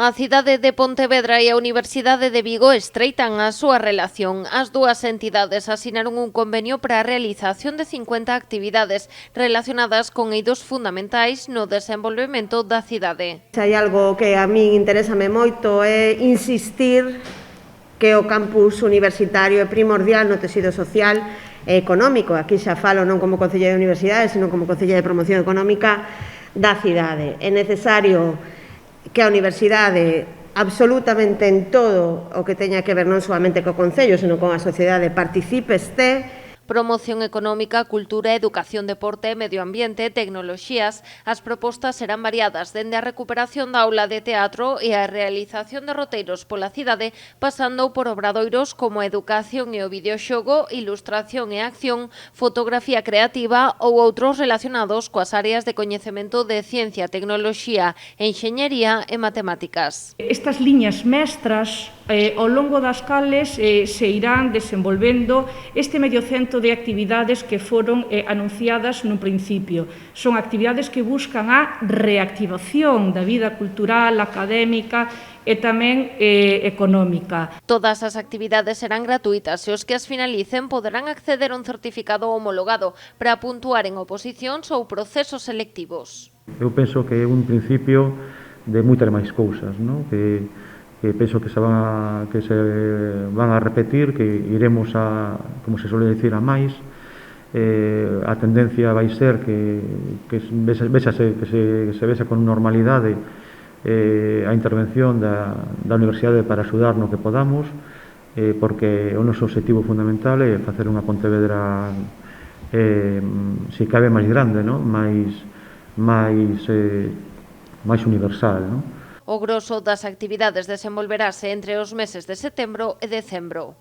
A cidade de Pontevedra e a Universidade de Vigo estreitan a súa relación. As dúas entidades asinaron un convenio para a realización de 50 actividades relacionadas con eidos fundamentais no desenvolvemento da cidade. Se hai algo que a min interésame moito é insistir que o campus universitario é primordial no tecido social e económico. Aquí xa falo non como Concelleira de Universidades, sino como Concelleira de Promoción Económica da cidade. É necesario que a universidade, absolutamente en todo o que teña que ver non solamente co Concello, senón con a sociedade, participe, Promoción económica, cultura, educación, deporte, medio ambiente, tecnoloxías. As propostas serán variadas dende a recuperación da aula de teatro e a realización de roteiros pola cidade, pasando por obradoiros como a educación e o videoxogo, ilustración e acción, fotografía creativa ou outros relacionados coas áreas de coñecemento de ciencia, tecnoloxía, enxeñería e matemáticas. Estas liñas mestras ao longo das cales se irán desenvolvendo este medio cento de actividades que foron anunciadas nun principio. Son actividades que buscan a reactivación da vida cultural, académica e tamén económica. Todas as actividades serán gratuitas e os que as finalicen poderán acceder a un certificado homologado para puntuar en oposicións ou procesos selectivos. Eu penso que é un principio de moitas máis cousas, non? Que penso que se van a repetir, que iremos a, como se suele decir, a máis. A tendencia vai ser que se vexa con normalidade a intervención da Universidade para axudar no que podamos, porque o noso objetivo fundamental é facer unha Pontevedra se cabe máis grande, non? máis universal, non? O groso das actividades desenvolverase entre os meses de setembro e decembro.